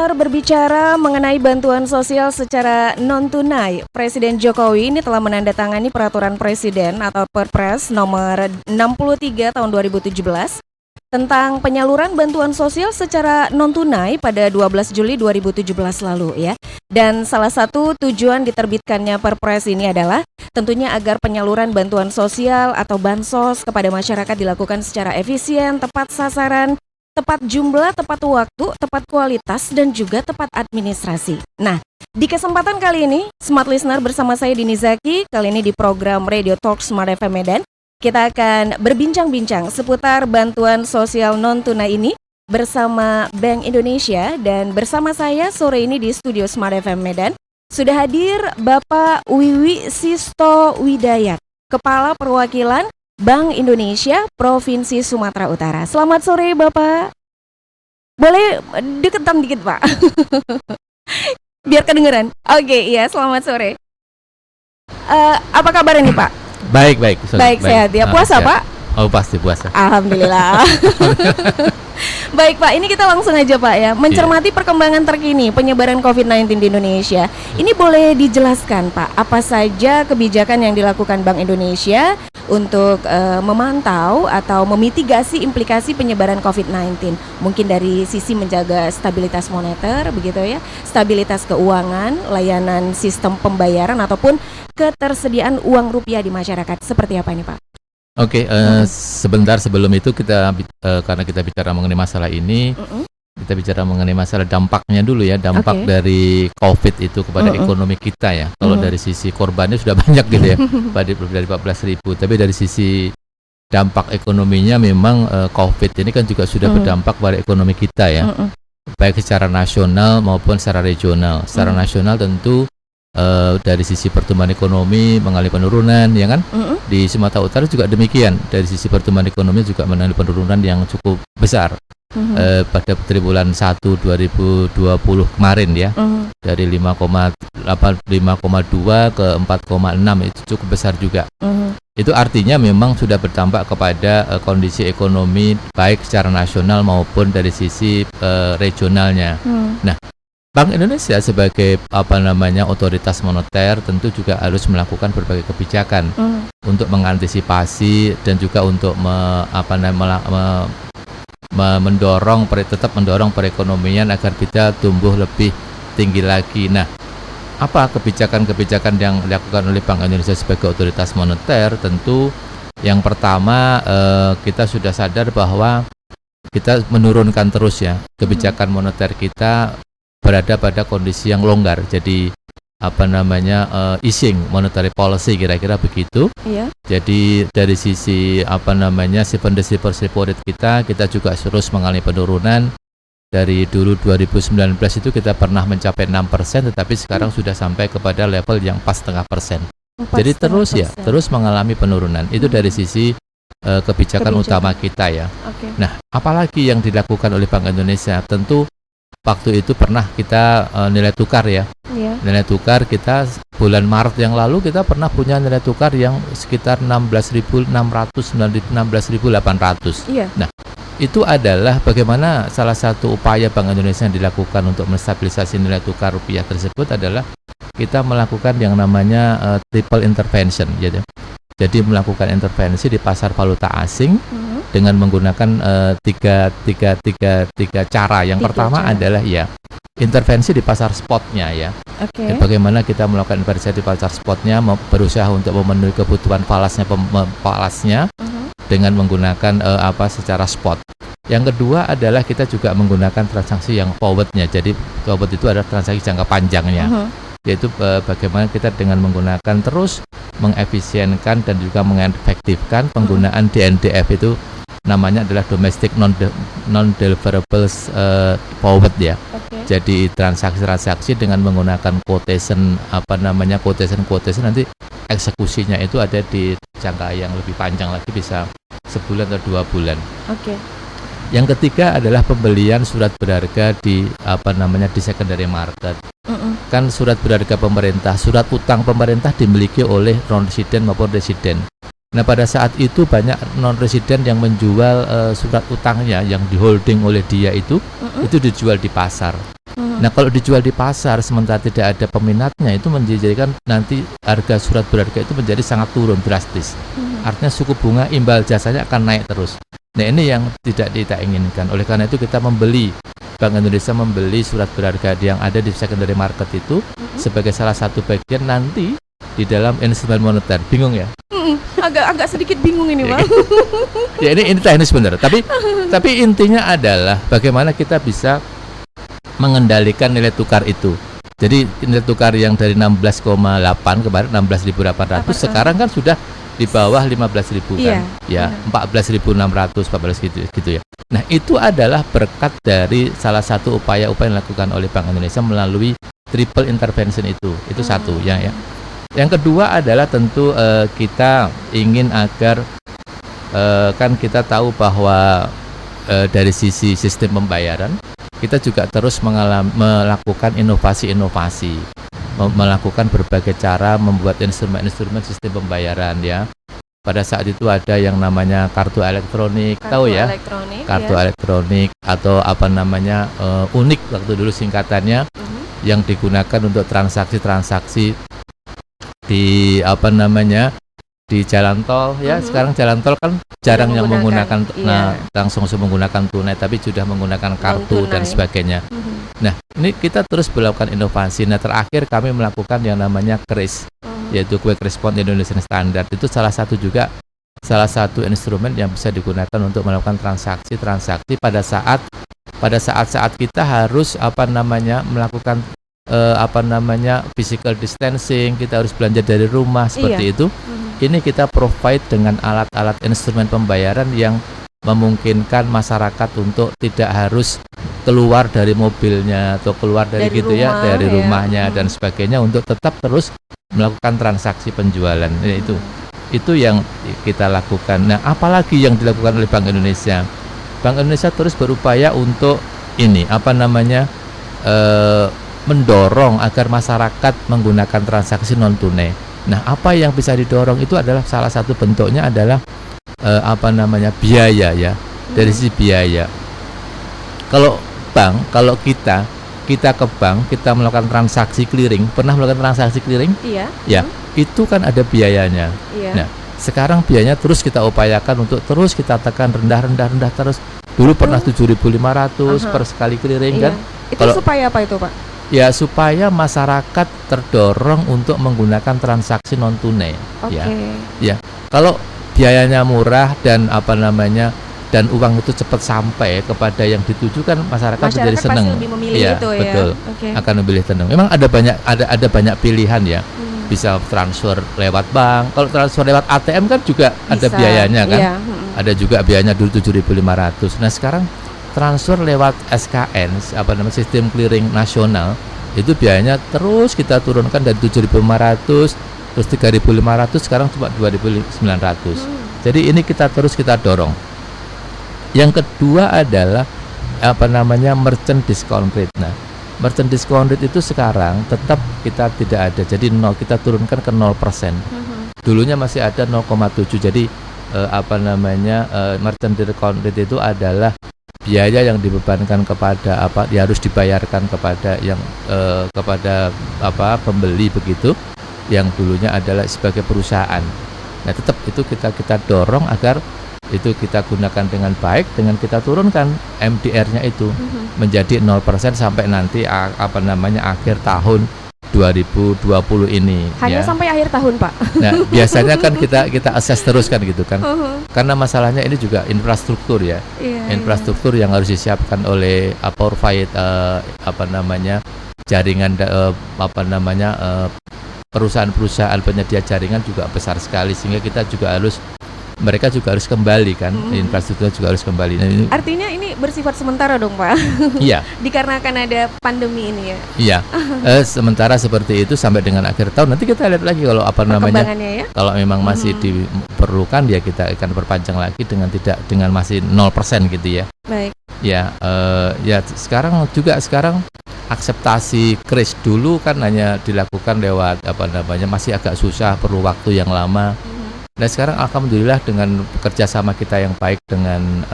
listener, berbicara mengenai bantuan sosial secara non-tunai, Presiden Jokowi ini telah menandatangani peraturan Presiden atau Perpres nomor 63 tahun 2017 tentang penyaluran bantuan sosial secara non-tunai pada 12 Juli 2017 lalu ya. Dan salah satu tujuan diterbitkannya Perpres ini adalah tentunya agar penyaluran bantuan sosial atau bansos kepada masyarakat dilakukan secara efisien, tepat sasaran, tepat jumlah, tepat waktu, tepat kualitas, dan juga tepat administrasi. Nah, di kesempatan kali ini, Smart Listener bersama saya Dini Zaki, kali ini di program Radio Talk Smart FM Medan, kita akan berbincang-bincang seputar bantuan sosial non-tunai ini bersama Bank Indonesia, dan bersama saya sore ini di studio Smart FM Medan, sudah hadir Bapak Wiwi Sisto Widayat, Kepala Perwakilan Bank Indonesia Provinsi Sumatera Utara. Selamat sore Bapak. Boleh deketan dikit Pak? Biar kedengeran. Oke, iya, selamat sore. Apa kabar ini Pak? Baik. Baik, sehat ya. Puasa sehat. Pak? Oh, pasti puasa. Alhamdulillah. Baik Pak, ini kita langsung aja Pak ya, mencermati perkembangan terkini penyebaran COVID-19 di Indonesia. Ini boleh dijelaskan Pak, apa saja kebijakan yang dilakukan Bank Indonesia untuk memantau atau memitigasi implikasi penyebaran COVID-19? Mungkin dari sisi menjaga stabilitas moneter begitu ya, stabilitas keuangan, layanan sistem pembayaran ataupun ketersediaan uang rupiah di masyarakat. Seperti apa ini Pak? Oke, sebentar sebelum itu kita karena kita bicara mengenai masalah ini, kita bicara mengenai masalah dampaknya dulu ya, dampak dari COVID itu kepada ekonomi kita ya. Kalau dari sisi korbannya sudah banyak gitu ya, dari 14.000. Tapi dari sisi dampak ekonominya memang COVID ini kan juga sudah berdampak pada ekonomi kita ya, baik secara nasional maupun secara regional. Secara nasional tentu dari sisi pertumbuhan ekonomi mengalami penurunan ya kan, di Sumatera Utara juga demikian, dari sisi pertumbuhan ekonomi juga mengalami penurunan yang cukup besar pada triwulan 1 2020 kemarin ya, dari 5,2 ke 4,6 itu cukup besar juga. Itu artinya memang sudah berdampak kepada kondisi ekonomi baik secara nasional maupun dari sisi regionalnya. Nah, Bank Indonesia sebagai otoritas moneter tentu juga harus melakukan berbagai kebijakan untuk mengantisipasi dan juga untuk tetap mendorong perekonomian agar kita tumbuh lebih tinggi lagi. Nah, apa kebijakan-kebijakan yang dilakukan oleh Bank Indonesia sebagai otoritas moneter? Tentu yang pertama, kita sudah sadar bahwa kita menurunkan terus ya kebijakan moneter kita berada pada kondisi yang longgar. Jadi easing monetary policy kira-kira begitu. Iya. Jadi dari sisi 7 days repo rate kita juga terus mengalami penurunan. Dari dulu 2019 itu kita pernah mencapai 6%, tetapi sekarang sudah sampai kepada level yang 4,5%. Jadi terus mengalami penurunan. Itu dari sisi kebijakan utama kita ya. Nah, apalagi yang dilakukan oleh Bank Indonesia? Tentu waktu itu pernah kita nilai tukar ya. Nilai tukar kita bulan Maret yang lalu kita pernah punya nilai tukar yang sekitar 16.600, 16.800. Nah, itu adalah bagaimana salah satu upaya Bank Indonesia yang dilakukan untuk menstabilisasi nilai tukar rupiah tersebut adalah kita melakukan yang namanya triple intervention gitu. Jadi melakukan intervensi di pasar valuta asing dengan menggunakan tiga cara. Yang pertama adalah ya intervensi di pasar spotnya ya. Bagaimana kita melakukan intervensi di pasar spotnya, berusaha untuk memenuhi kebutuhan falasnya dengan menggunakan secara spot. Yang kedua adalah kita juga menggunakan transaksi yang forwardnya. Jadi forward itu adalah transaksi jangka panjangnya. Yaitu bagaimana kita dengan menggunakan terus mengefisienkan dan juga mengefektifkan penggunaan DNDF, itu namanya adalah domestic non-deliverables forward ya. Jadi transaksi dengan menggunakan quotation nanti eksekusinya itu ada di jangka yang lebih panjang lagi, bisa sebulan atau 2 bulan. Yang ketiga adalah pembelian surat berharga di di secondary market. Kan surat berharga pemerintah, surat utang pemerintah dimiliki oleh non-resident maupun resident. Nah, pada saat itu banyak non residen yang menjual surat utangnya yang di holding oleh dia itu dijual di pasar. Nah, kalau dijual di pasar sementara tidak ada peminatnya, itu menjadikan nanti harga surat berharga itu menjadi sangat turun drastis. Artinya suku bunga imbal jasanya akan naik terus. Nah, ini yang tidak kita inginkan. Oleh karena itu kita Bank Indonesia membeli surat berharga yang ada di secondary market itu sebagai salah satu bagian nanti di dalam instrumen moneter. Bingung ya? Agak sedikit bingung ini, Bang. Ya, ini teknis benar. Tapi intinya adalah bagaimana kita bisa mengendalikan nilai tukar itu. Jadi nilai tukar yang dari 16,8 kemarin 16.800 sekarang kan sudah di bawah 15.000 kan. Ya, 14.600, 14 gitu ya. Nah, itu adalah berkat dari salah satu upaya-upaya yang dilakukan oleh Bank Indonesia melalui triple intervention itu. Itu satu ya. Yang kedua adalah tentu kita ingin agar kan kita tahu bahwa dari sisi sistem pembayaran kita juga terus melakukan inovasi-inovasi, melakukan berbagai cara membuat instrumen-instrumen sistem pembayaran ya. Pada saat itu ada yang namanya kartu elektronik, tahu ya? Kartu elektronik atau apa namanya unik waktu dulu singkatannya yang digunakan untuk transaksi-transaksi di apa namanya di jalan tol ya. Sekarang jalan tol kan jarang yang menggunakan langsung menggunakan tunai, tapi sudah menggunakan kartu dan sebagainya. Nah, ini kita terus melakukan inovasi. Nah, terakhir kami melakukan yang namanya KRIS, yaitu Quick Response Indonesian Standard. Itu salah satu instrumen yang bisa digunakan untuk melakukan transaksi pada saat kita harus melakukan physical distancing, kita harus belanja dari rumah seperti itu. Ini kita provide dengan alat-alat instrumen pembayaran yang memungkinkan masyarakat untuk tidak harus keluar dari mobilnya atau keluar dari rumahnya dan sebagainya untuk tetap terus melakukan transaksi penjualan. Itu yang kita lakukan. Nah, apalagi yang dilakukan oleh Bank Indonesia? Bank Indonesia terus berupaya untuk mendorong agar masyarakat menggunakan transaksi non tunai. Nah, apa yang bisa didorong itu adalah salah satu bentuknya adalah biaya ya. Dari sisi biaya. Kalau kita ke bank, kita melakukan transaksi clearing, pernah melakukan transaksi clearing? Iya. Ya, itu kan ada biayanya. Nah, sekarang biayanya terus kita upayakan untuk terus kita tekan rendah terus. Dulu pernah 7.500 per sekali clearing kan? Itu supaya apa itu, Pak? Ya, supaya masyarakat terdorong untuk menggunakan transaksi non tunai. Ya. Kalau biayanya murah dan dan uang itu cepat sampai kepada yang ditujukan, masyarakat menjadi senang. Betul. Akan lebih senang. Memang ada banyak pilihan ya. Bisa transfer lewat bank. Kalau transfer lewat ATM kan juga ada biayanya kan. Ada juga biayanya dulu 7.500. Nah, sekarang transfer lewat SKN, sistem clearing nasional, itu biayanya terus kita turunkan dari 7.500 terus 3.500, sekarang cuma 2.900. Jadi ini kita dorong. Yang kedua adalah merchant discount rate. Nah, merchant discount rate itu sekarang tetap kita tidak ada. Jadi kita turunkan ke 0%. Dulunya masih ada 0,7. Jadi merchant discount rate itu adalah biaya yang dibebankan kepada harus dibayarkan kepada pembeli begitu, yang dulunya adalah sebagai perusahaan. Nah, tetap itu kita dorong agar itu kita gunakan dengan baik, dengan kita turunkan MDR-nya itu menjadi 0% sampai nanti akhir tahun 2020 ini. Hanya sampai akhir tahun, Pak. Nah, biasanya kan kita assess terus kan gitu kan. Karena masalahnya ini juga infrastruktur ya. Infrastruktur yang harus disiapkan oleh jaringan perusahaan-perusahaan penyedia jaringan juga besar sekali, sehingga mereka juga harus kembali kan, infrastruktur juga harus kembali. Nah, ini artinya ini bersifat sementara dong, Pak? Iya. Dikarenakan ada pandemi ini ya? Iya. Sementara seperti itu sampai dengan akhir tahun. Nanti kita lihat lagi kalau ya? Kalau memang masih diperlukan ya kita akan perpanjang lagi dengan masih 0% gitu ya. Baik. Ya, sekarang akseptasi kris dulu kan hanya dilakukan lewat masih agak susah, perlu waktu yang lama. Nah sekarang alhamdulillah dengan kerjasama kita yang baik dengan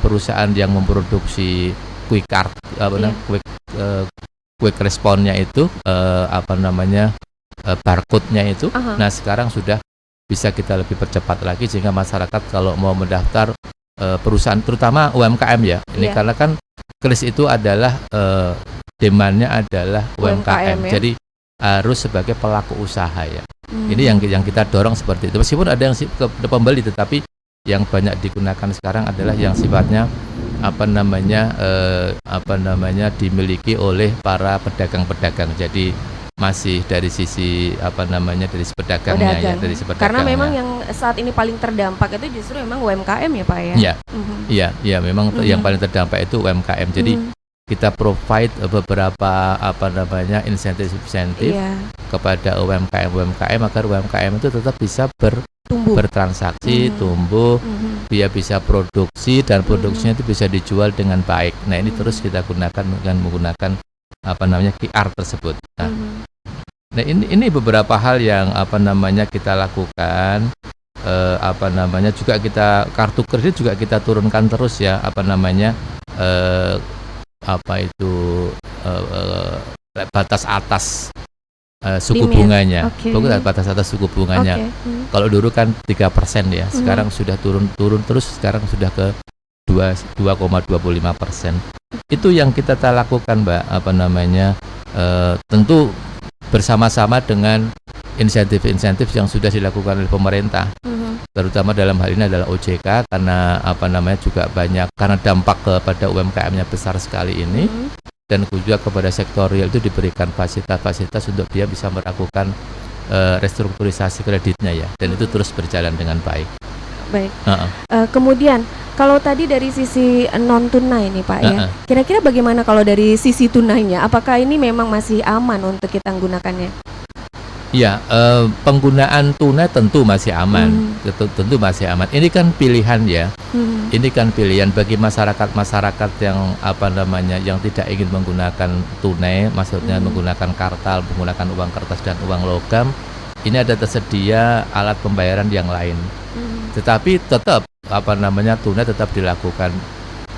perusahaan yang memproduksi quick card, quick responnya itu, barcode-nya itu. Nah sekarang sudah bisa kita lebih percepat lagi sehingga masyarakat kalau mau mendaftar perusahaan terutama UMKM ya. Ini karena kan kris itu adalah demand-nya adalah UMKM ya? Jadi harus sebagai pelaku usaha ya. Ini yang kita dorong seperti itu. Meskipun ada yang pembeli, tetapi yang banyak digunakan sekarang adalah yang sifatnya dimiliki oleh para pedagang-pedagang. Jadi masih dari sisi dari pedagangnya ya, dari sisi pedagangnya. Karena memang yang saat ini paling terdampak itu justru memang UMKM ya Pak ya. Iya, memang yang paling terdampak itu UMKM. Jadi kita provide beberapa insentif kepada UMKM agar UMKM itu tetap bisa bertransaksi, tumbuh, dia bisa produksi dan produksinya itu bisa dijual dengan baik. Nah ini terus kita gunakan dengan menggunakan QR tersebut. Nah ini beberapa hal yang kita lakukan. Juga kita kartu kredit juga kita turunkan terus ya, batas atas suku bunganya. Batas atas suku bunganya. Kalau dulu kan 3% ya, sekarang sudah turun terus, sekarang sudah ke 2,25%. Itu yang kita lakukan, Mbak. Tentu bersama-sama dengan insentif-insentif yang sudah dilakukan oleh pemerintah. Terutama dalam hal ini adalah OJK, karena juga banyak karena dampak kepada UMKM-nya besar sekali ini, dan juga kepada sektor real itu diberikan fasilitas untuk dia bisa melakukan restrukturisasi kreditnya ya, dan itu terus berjalan dengan baik. Baik. Kemudian kalau tadi dari sisi non tunai nih Pak ya, kira-kira bagaimana kalau dari sisi tunainya? Apakah ini memang masih aman untuk kita menggunakannya? Ya, penggunaan tunai tentu masih aman, tentu masih aman. Ini kan pilihan ya, ini kan pilihan bagi masyarakat yang yang tidak ingin menggunakan tunai, maksudnya menggunakan kartal, menggunakan uang kertas dan uang logam. Ini ada tersedia alat pembayaran yang lain, tetapi tetap tunai tetap dilakukan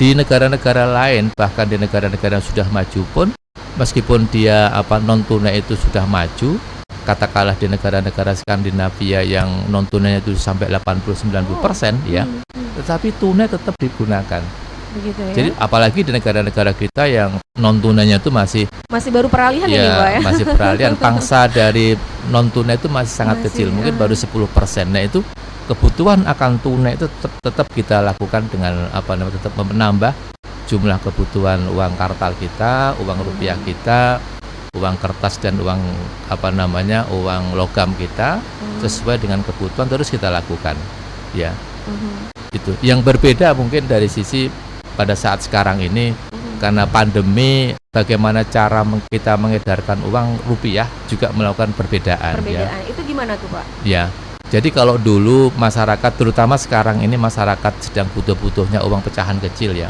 di negara-negara lain, bahkan di negara-negara yang sudah maju pun, meskipun dia non tunai itu sudah maju. Katakanlah di negara-negara Skandinavia yang non tunainya itu sampai 80-90% ya, tetapi tunai tetap digunakan. Begitu ya? Jadi apalagi di negara-negara kita yang non tunainya itu masih baru peralihan ya, ini Pak ya? Masih peralihan. Pangsa dari non tunai itu masih sangat kecil, mungkin baru 10%. Nah itu kebutuhan akan tunai itu tetap kita lakukan dengan tetap menambah jumlah kebutuhan uang kartal kita, uang rupiah kita, uang kertas dan uang uang logam kita sesuai dengan kebutuhan terus kita lakukan ya. Itu yang berbeda mungkin dari sisi pada saat sekarang ini karena pandemi, bagaimana cara kita mengedarkan uang rupiah juga melakukan perbedaan ya. Itu gimana tuh Pak? Ya, jadi kalau dulu masyarakat, terutama sekarang ini masyarakat sedang butuh-butuhnya uang pecahan kecil ya.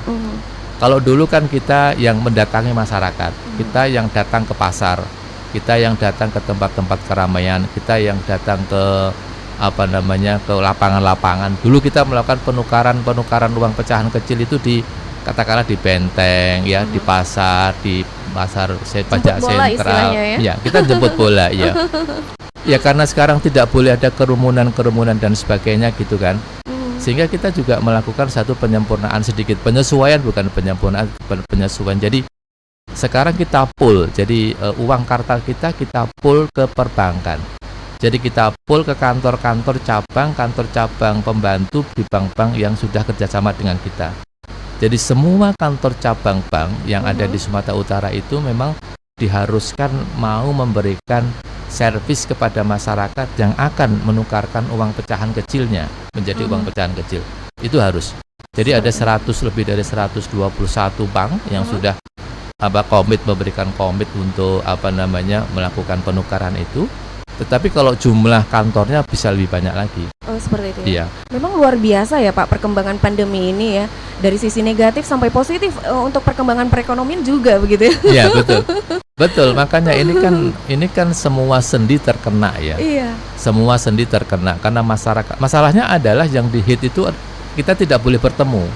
Kalau dulu kan kita yang mendatangi masyarakat, kita yang datang ke pasar, kita yang datang ke tempat-tempat keramaian, kita yang datang ke ke lapangan-lapangan. Dulu kita melakukan penukaran uang pecahan kecil itu katakanlah di benteng ya, di pasar pajak sentral. Ya, kita jemput bola ya. Ya karena sekarang tidak boleh ada kerumunan dan sebagainya gitu kan. Sehingga kita juga melakukan satu penyempurnaan sedikit, penyesuaian bukan penyempurnaan, penyesuaian. Jadi sekarang kita pull, jadi uang kartal kita pull ke perbankan. Jadi kita pull ke kantor-kantor cabang pembantu di bank-bank yang sudah kerjasama dengan kita. Jadi semua kantor cabang bank yang ada di Sumatera Utara itu memang diharuskan mau memberikan servis kepada masyarakat yang akan menukarkan uang pecahan kecilnya menjadi uang pecahan kecil. Itu harus. Jadi ada lebih dari 121 bank yang sudah memberikan komit untuk melakukan penukaran itu. Tetapi kalau jumlah kantornya bisa lebih banyak lagi. Oh, seperti itu ya? Iya. Memang luar biasa ya Pak perkembangan pandemi ini ya. Dari sisi negatif sampai positif untuk perkembangan perekonomian juga begitu ya? Iya, betul. Betul, makanya ini kan semua sendi terkena ya. Iya. Semua sendi terkena karena masalahnya adalah yang di hit itu kita tidak boleh bertemu.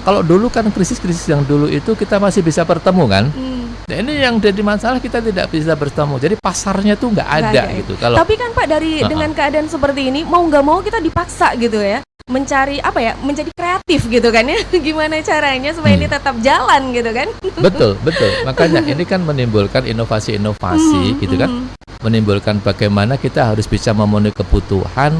Kalau dulu kan krisis-krisis yang dulu itu kita masih bisa bertemu kan. Nah, ini yang jadi masalah kita tidak bisa bertemu. Jadi pasarnya tuh nggak ada ya. gitu. Kalau Tapi kan Pak dengan keadaan seperti ini mau nggak mau kita dipaksa gitu ya mencari menjadi kreatif gitu kan ya. Gimana caranya supaya ini tetap jalan gitu kan? betul. Makanya ini kan menimbulkan inovasi-inovasi gitu kan. Menimbulkan bagaimana kita harus bisa memenuhi kebutuhan,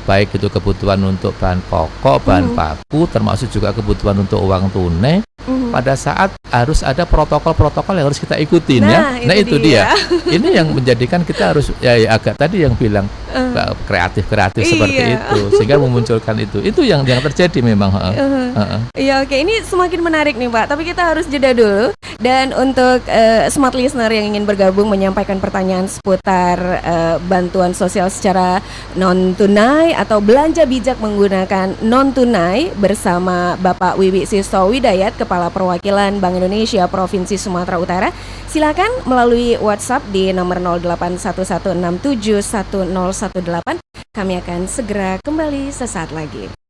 baik itu kebutuhan untuk bahan pokok, bahan baku, termasuk juga kebutuhan untuk uang tunai. Pada saat harus ada protokol-protokol yang harus kita ikutin ya. Nah itu dia. Ini yang menjadikan kita harus ya agak tadi yang bilang kreatif seperti itu sehingga memunculkan itu yang terjadi memang. Iya, oke, ini semakin menarik nih Pak, tapi kita harus jeda dulu. Dan untuk smart listener yang ingin bergabung menyampaikan pertanyaan seputar bantuan sosial secara non tunai atau belanja bijak menggunakan non tunai bersama Bapak Wiwi Sisto Widayat, Kepala Perwakilan Bank Indonesia Provinsi Sumatera Utara, silakan melalui WhatsApp di nomor 0811671018. Kami akan segera kembali sesaat lagi.